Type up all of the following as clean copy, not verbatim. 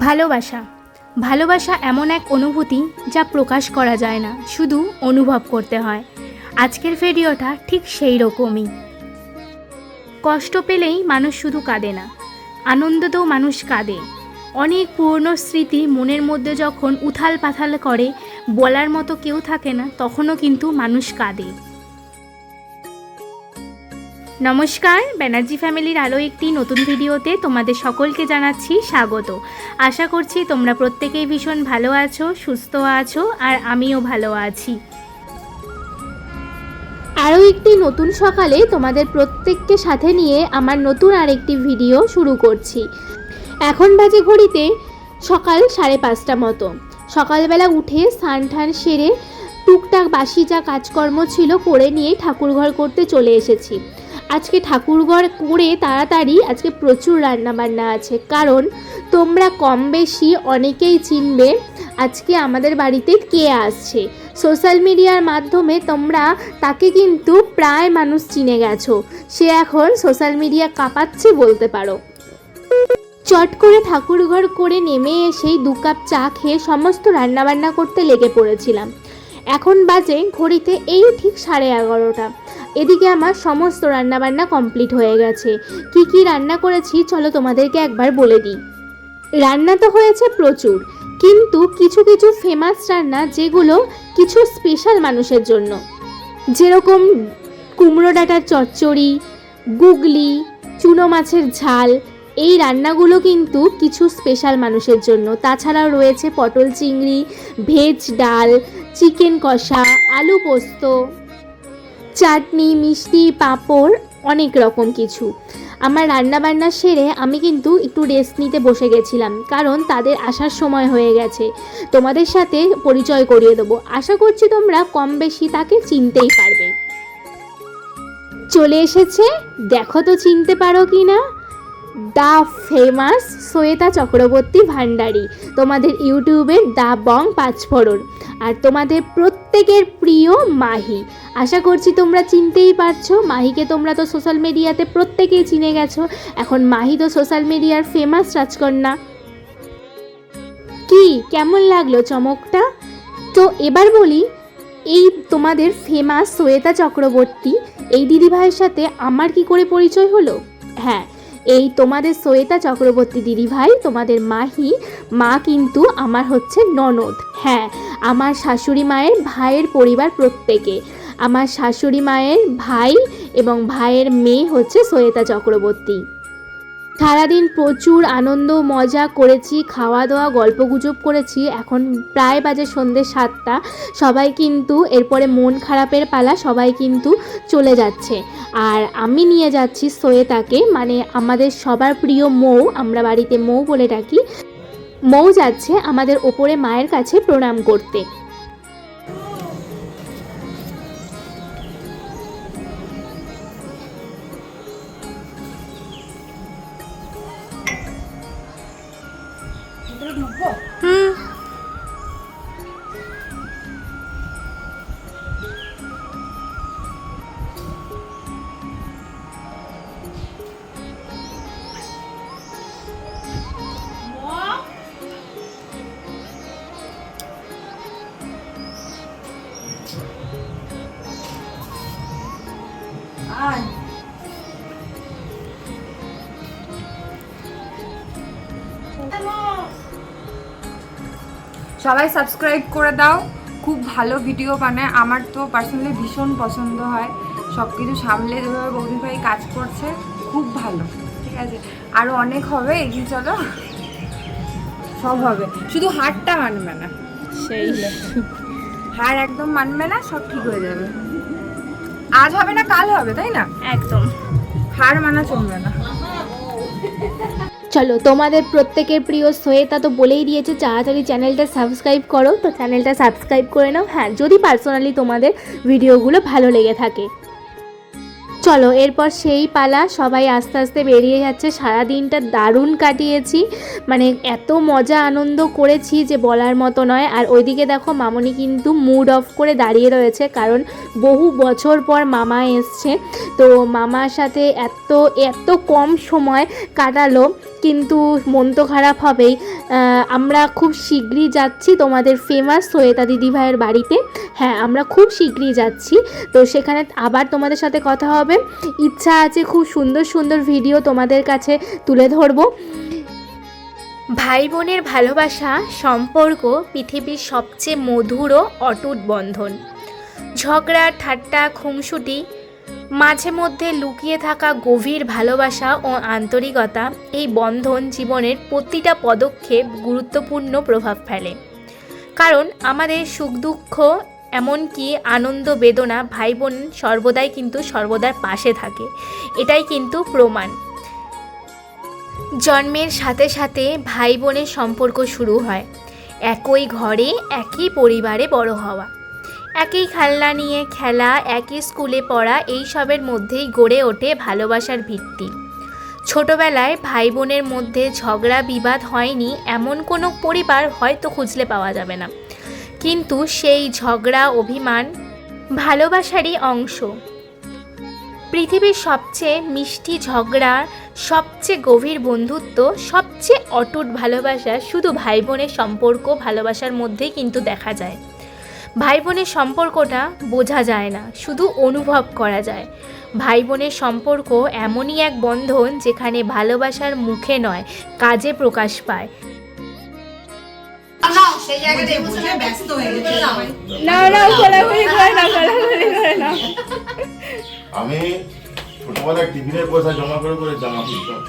ভালোবাসা ভালোবাসা এমন এক অনুভূতি যা প্রকাশ করা যায় না, শুধু অনুভব করতে হয়। আজকের ভিডিওটা ঠিক সেই রকমই। কষ্ট পেলেই মানুষ শুধু কাঁদে না, আনন্দতেও মানুষ কাঁদে। অনেক পুরনো স্মৃতি মনের মধ্যে যখন উথাল পাথাল করে, বলার মতো কেউ থাকে না, তখনও কিন্তু মানুষ কাঁদে। নমস্কার, ব্যানার্জি ফ্যামিলির আরও একটি নতুন ভিডিওতে তোমাদের সকলকে জানাচ্ছি স্বাগত। আশা করছি তোমরা প্রত্যেকেই ভীষণ ভালো আছো, সুস্থ আছো, আর আমিও ভালো আছি। আরও একটি নতুন সকালে তোমাদের প্রত্যেককে সাথে নিয়ে আমার নতুন আরেকটি ভিডিও শুরু করছি। এখন বাজে ঘড়িতে সকাল 5:30 মতো। সকালবেলা উঠে স্নান টান সেরে টুকটাক বাসি যা কাজকর্ম ছিল করে নিয়ে ঠাকুরঘর করতে চলে এসেছি। আজকে ঠাকুরঘর করে তাড়াতাড়ি আজকে প্রচুর রান্নাবান্না আছে, কারণ তোমরা কম বেশি অনেকেই চিনবে আজকে আমাদের বাড়িতে কে আসছে। সোশ্যাল মিডিয়ার মাধ্যমে তোমরা তাকে কিন্তু প্রায় মানুষ চিনে গেছো। সে এখন সোশ্যাল মিডিয়া কাঁপাচ্ছে বলতে পারো। চট করে ঠাকুরঘর করে নেমে এসেই 2 কাপ চা খেয়ে সমস্ত রান্নাবান্না করতে লেগে পড়েছিলাম। এখন বাজে ঘড়িতে এই ঠিক 11:30। এদিকে আমার সমস্ত রান্নাবান্না কমপ্লিট হয়ে গেছে। কি কি রান্না করেছি চলো তোমাদেরকে একবার বলে দিই। রান্না তো হয়েছে প্রচুর, কিন্তু কিছু কিছু ফেমাস রান্না যেগুলো কিছু স্পেশাল মানুষের জন্য, যেরকম কুমড়ো ডাঁটার চচ্চড়ি, গুগলি, চুনো মাছের ঝাল, এই রান্নাগুলো কিন্তু কিছু স্পেশাল মানুষের জন্য। তাছাড়াও রয়েছে পটল চিংড়ি, ভেজ ডাল, চিকেন কষা, আলু পোস্ত, চাটনি, মিষ্টি, পাঁপড়, অনেক রকম কিছু। আমার রান্নাবান্না সেরে আমি কিন্তু একটু রেস্ট নিতে বসে গেছিলাম, কারণ তাদের আসার সময় হয়ে গেছে। তোমাদের সাথে পরিচয় করিয়ে দেবো, আশা করছি তোমরা কম বেশি তাকে চিনতেই পারবে। চলে এসেছে, দেখো তো চিনতে পারো কি না। দ্য ফেমাস শ্বেতা চক্রবর্তী ভান্ডারী, তোমাদের ইউটিউবের দ্য বং পাঁচফোড়ন, আর তোমাদের প্রত্যেকের প্রিয় মাহি। আশা করছি তোমরা চিনতেই পারছো। মাহিকে তোমরা তো সোশ্যাল মিডিয়াতে প্রত্যেকেই চিনে গেছো। এখন মাহি তো সোশ্যাল মিডিয়ার ফেমাস রাজকন্যা। কি কেমন লাগলো চমকটা? তো এবার বলি, এই তোমাদের ফেমাস শ্বেতা চক্রবর্তী এই দিদিভাইয়ের সাথে আমার কি করে পরিচয় হলো। হ্যাঁ, এই তোমাদের শ্বেতা চক্রবর্তী দিদিভাই, তোমাদের মাহি, মা কিন্তু আমার হচ্ছে ননদ। হ্যাঁ, আমার শাশুড়ি মায়ের ভাইয়ের পরিবার প্রত্যেকে। আমার শাশুড়ি মায়ের ভাই এবং ভাইয়ের মেয়ে হচ্ছে শ্বেতা চক্রবর্তী। সারাদিন প্রচুর আনন্দ মজা করেছি, খাওয়া দাওয়া গল্পগুজব করেছি। এখন প্রায় বাজে সন্ধ্যে 7টা। সবাই কিন্তু এরপরে মন খারাপের পালা, সবাই কিন্তু চলে যাচ্ছে। আর আমি নিয়ে যাচ্ছি শ্বেতাকে, মানে আমাদের সবার প্রিয় মৌ, আমরা বাড়িতে মৌ বলে ডাকি। মৌ যাচ্ছে আমাদের ওপরে মায়ের কাছে প্রণাম করতে। সবাই সাবস্ক্রাইব করে দাও, খুব ভালো ভিডিও বানায়। আমার তো পার্সোনালি ভীষণ পছন্দ হয়, সব কিছু সামলে যেভাবে বৌদি ভাই কাজ করছে, খুব ভালো। ঠিক আছে, আরও অনেক হবে, এগিয়ে চলো, সব হবে। শুধু হারটা মানবে না, সেই হার একদম মানবে না, সব ঠিক হয়ে যাবে। আজ হবে না কাল হবে, তাই না? একদম, হার মানা চলবে না। চলো, তোমাদের প্রত্যেকের প্রিয় শ্বেতা তো বলেই দিয়েছে তাড়াতাড়ি চ্যানেলটা সাবস্ক্রাইব করো, তো চ্যানেলটা সাবস্ক্রাইব করে নাও। হ্যাঁ, যদি পার্সোনালি তোমাদের ভিডিওগুলো ভালো লেগে থাকে। চলো, এরপর সেই পালা, সবাই আস্তে আস্তে বেরিয়ে যাচ্ছে। সারা দিনটা দারুণ কাটিয়েছি, মানে এত মজা আনন্দ করেছি যে বলার মতো নয়। আর ওইদিকে দেখো মামনি কিন্তু মুড অফ করে দাঁড়িয়ে রয়েছে, কারণ বহু বছর পর মামা এসছে। তো মামার সাথে এত কম সময় কাটালো, কিন্তু মন তো খারাপ হবেই। আমরা খুব শীঘ্রই যাচ্ছি তোমাদের ফেমাস শ্বেতা দিদিভাইয়ের বাড়িতে। হ্যাঁ, আমরা খুব শীঘ্রই যাচ্ছি, তো সেখানে আবার তোমাদের সাথে কথা হবে। ইচ্ছা আছে খুব সুন্দর সুন্দর ভিডিও তোমাদের কাছে তুলে ধরবো। ভাই বোনের ভালোবাসা সম্পর্ক পৃথিবীর সবচেয়ে মধুর ও অটুট বন্ধন। ঝগড়া, ঠাট্টা, খুনসুটি, মাঝে মধ্যে লুকিয়ে থাকা গভীর ভালোবাসা ও আন্তরিকতা, এই বন্ধন জীবনের প্রতিটা পদক্ষেপ গুরুত্বপূর্ণ প্রভাব ফেলে। কারণ আমাদের সুখ দুঃখ, এমনকি আনন্দ বেদনা, ভাই বোন সর্বদার পাশে থাকে, এটাই কিন্তু প্রমাণ। জন্মের সাথে সাথে ভাই বোনের সম্পর্ক শুরু হয়। একই ঘরে একই পরিবারে বড় হওয়া, একই খেলনা নিয়ে খেলা, একই স্কুলে পড়া, এইসবের মধ্যেই গড়ে ওঠে ভালোবাসার ভিত্তি। ছোটবেলায় ভাই বোনের মধ্যে ঝগড়া বিবাদ হয়নি এমন কোনো পরিবার হয়তো খুঁজলে পাওয়া যাবে না, কিন্তু সেই ঝগড়া অভিমান ভালোবাসারই অংশ। পৃথিবীর সবচেয়ে মিষ্টি ঝগড়া, সবচেয়ে গভীর বন্ধুত্ব, সবচেয়ে অটুট ভালোবাসা শুধু ভাই বোনের সম্পর্ক, ভালোবাসার মধ্যেই কিন্তু দেখা যায়। ভাই বোনের সম্পর্কটা বোঝা যায় না, শুধু অনুভব করা যায়। ভাই বোনের সম্পর্ক এমনই এক বন্ধন যেখানে ভালোবাসার মুখে নয়, কাজে প্রকাশ পায়। আমি ছোটবেলায় টিফিনের পয়সা জমা করে করে জামা কিনতাম।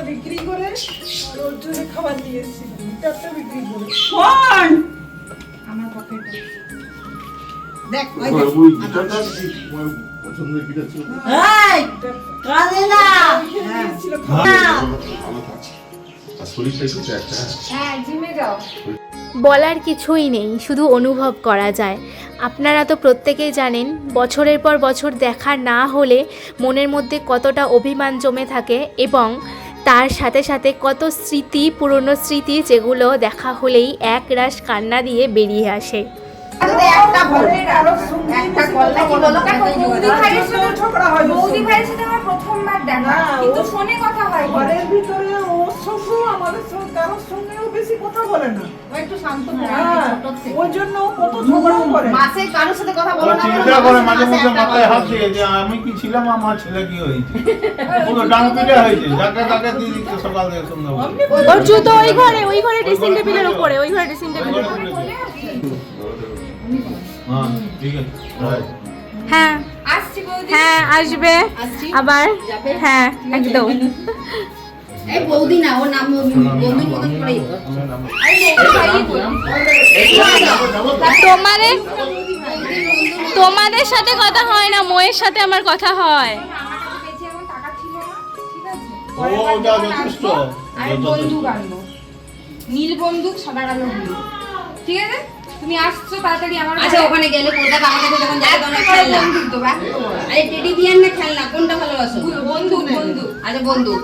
বিক্রি করে ওর জন্য খাবার নিয়ে এসেছি, বিক্রি করে আমার পকেটে দেখ ওই গিটারটা কি তোমার পছন্দের গিটার ছিল? এই কাঁদে না ছিল ভালো থাক। আর শরীরটা একটু একটা হ্যাঁ, জিমে যাও। বলার কিছুই নেই, শুধু অনুভব করা যায়। আপনারা তো প্রত্যেকেই জানেন, বছরের পর বছর দেখা না হলে মনের মধ্যে কতটা অভিমান জমে থাকে, এবং তার সাথে সাথে কত স্মৃতি, পুরনো স্মৃতি, যেগুলো দেখা হলেই এক রাশ কান্না দিয়ে বেরিয়ে আসে। বৌদি ভাইয়ের সাথে আমার প্রথমবার দেখা, কিন্তু ফোনে কথা হয়। ঘরের ভিতরে ওর সঙ্গে আমাদের সঙ্গে কারোর সঙ্গেও বেশি কথা বলে না, একটু শান্ত ওই জন্য কত ঝগড়া করে। মাসে কারোর সাথে কথা বলো না, চিন্তা করে মাঝে মধ্যে মাথায় হাত দিয়ে যে আমি কি ছিলাম, আমার ছেলে কি হয়েছে, পুরো ডাং পিটা হয়েছে, যাকে তাকে দিয়ে দিচ্ছে সকাল থেকে সন্ধ্যা পর্যন্ত। ওর জুতো ওই ঘরে ড্রেসিং টেবিলের উপরে, ওই ঘরে ড্রেসিং টেবিলের উপরে। হ্যাঁ ঠিক আছে, রাইট। হ্যাঁ আসছি বৌদি। হ্যাঁ, আসবে আবার। হ্যাঁ, একদম। এই বৌদি না, ওর নাম বন্ধুর মতন করেই তো। তোমাদের সাথে কথা হয় না, মোয়ের সাথে আমার কথা হয়। আমার কাছে বেশি এখন টাকা ছিল না, ঠিক আছে? ওটা যথেষ্ট। আর বন্দুক আনবো, নীল বন্দুক, সাদা কালো গুলি, ঠিক আছে? তুমি আসছো তাড়াতাড়ি আমার আচ্ছা, ওখানে গেলে কলকাতা আমার কাছে যখন যাবে তখন খেলনা। বন্দুক দেবো, আরে টেডি বিয়ার না খেলনা, কোনটা ভালোবাসো? বন্দুক বন্দুক। আচ্ছা বন্দুক।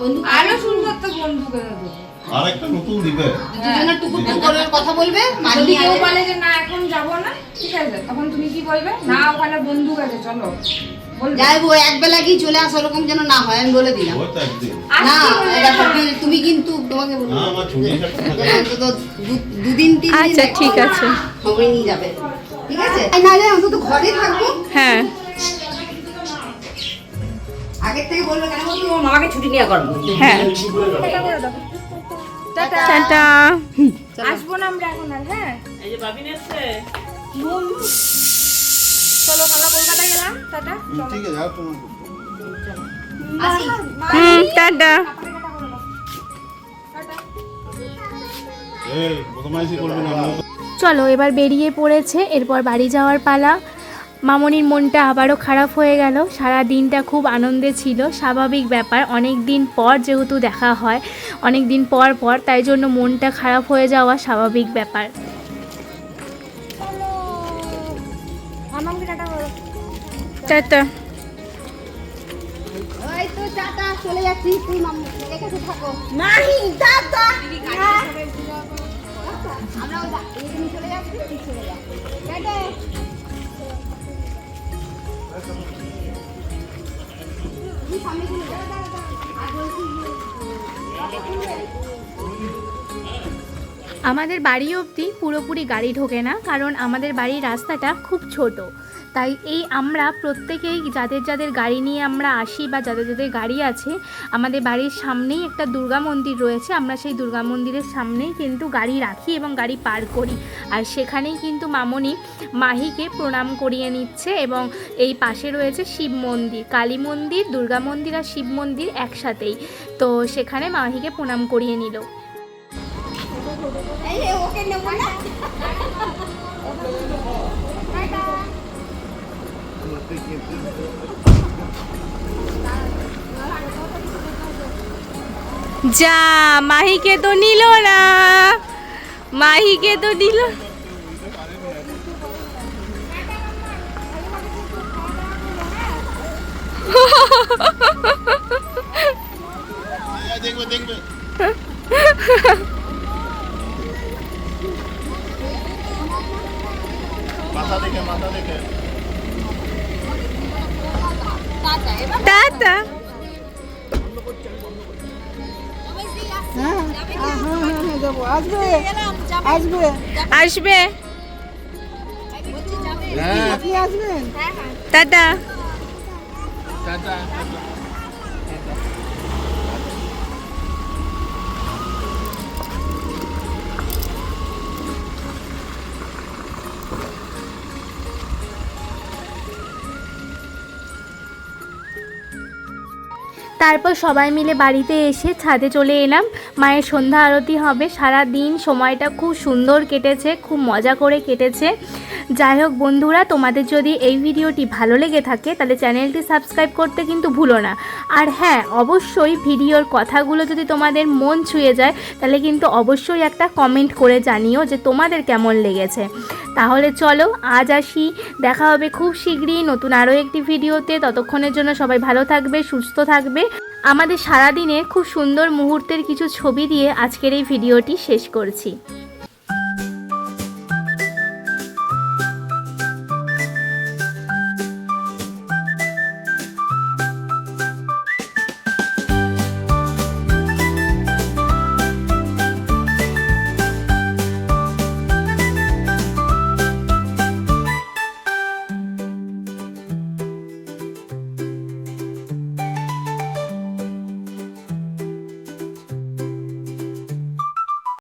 বন্দুক আরো সুন্দর তো বন্দুক এনে দেবো। আরেকটা নতুন দিবে। দুজনের টুকুর টুকুর করে কথা বলবে, যদি মানিয়ে কেউ আসবে। বলে যে না এখন যাবো না, ঠিক আছে, তখন তুমি কি বলবে? না, ওখানে বন্দুক আছে, চলো বলবে। যাইবো একবেলা কি চলে আসো, ওরকম যেন না হয়, আমি বলে দিলাম। ওই তো একদিন। না, আসছি বলে এটা না। তুমি কিন্তু তোমাকে বলবো না, আমার ছুটি থাকতে থাকে। অন্তত দুদিন 3 দিন আচ্ছা, ঠিক আছে। খবর নিয়ে যাবে, ঠিক আছে? না রে, অন্তত ঘরে থাকবো। হ্যাঁ, আগের থেকে বলবে কেন বলবো, তোমার মামাকে ছুটি নিয়ে করবো। হ্যাঁ, টাটা। টাটা। আসবো না আমরা এখন আর। হ্যাঁ, চলো, আমরা কলকাতা গেলাম, টাটা। ঠিক আছে, আর তোমার আসি। টাটা। এই বদমাইশি করবে না। চলো, এবার বেরিয়ে পড়েছে, এরপর বাড়ি যাওয়ার পালা। মামনির মনটা আবারও খারাপ হয়ে গেল। সারা দিনটা খুব আনন্দে ছিল, স্বাভাবিক ব্যাপার, অনেক দিন পর যেহেতু দেখা হয়, অনেক দিন পর তাই জন্য মনটা খারাপ হয়ে যাওয়া স্বাভাবিক ব্যাপার। আমাকে টাটা করো। টাটা। ওই তো টাটা, চলে যাচ্ছি, তুই মামার কাছে থাকো। নাহি দাদা আমরা তুমি চলে যাচ্ছি, তুই চলে যা। টাটা। আমাদের বাড়ি অবধি পুরোপুরি গাড়ি ঢোকে না, কারণ আমাদের বাড়ির রাস্তাটা খুব ছোট। তাই আমরা প্রত্যেকেই যাদের যাদের গাড়ি নিয়ে আমরা আসি বা যাদের যাদের গাড়ি আছে, আমাদের বাড়ির সামনেই একটা দুর্গা মন্দির রয়েছে। আমরা সেই দুর্গা মন্দিরের সামনেই কিন্তু গাড়ি রাখি এবং গাড়ি পার করি। আর সেখানেই কিন্তু মামনি মাহিকে প্রণাম করিয়ে নিচ্ছে। এবং এই পাশে রয়েছে শিব মন্দির, কালী মন্দির, দুর্গা মন্দির আর শিব মন্দির একসাথেই। তো সেখানে মাহিকে প্রণাম করিয়ে নিল। যা, মাহিকে তো নিল না, মাহিকে তো নিল। দেখবে দেখবে মাথা দেখে টাটা। যাবো, আসবে আসবে আসবে, আপনি আসবেন? টাটা। তারপর সবাই মিলে বাড়িতে এসে ছাদে চলে এলাম। মায়ের সন্ধ্যা আরতি হবে। সারা দিন সময়টা খুব সুন্দর কেটেছে, খুব মজা করে কেটেছে। যাই হোক বন্ধুরা, তোমাদের যদি এই ভিডিওটি ভালো লেগে থাকে তাহলে চ্যানেলটি সাবস্ক্রাইব করতে কিন্তু ভুলো না। আর হ্যাঁ, অবশ্যই ভিডিওর কথাগুলো যদি তোমাদের মন ছুঁয়ে যায় তাহলে কিন্তু অবশ্যই একটা কমেন্ট করে জানিও যে তোমাদের কেমন লেগেছে। তাহলে চলো আজ আসি, দেখা হবে খুব শীঘ্রই নতুন আরও একটি ভিডিওতে। ততক্ষণের জন্য সবাই ভালো থাকবে, সুস্থ থাকবে। আমাদের সারাদিনের খুব সুন্দর মুহূর্তের কিছু ছবি দিয়ে আজকের এই ভিডিওটি শেষ করছি।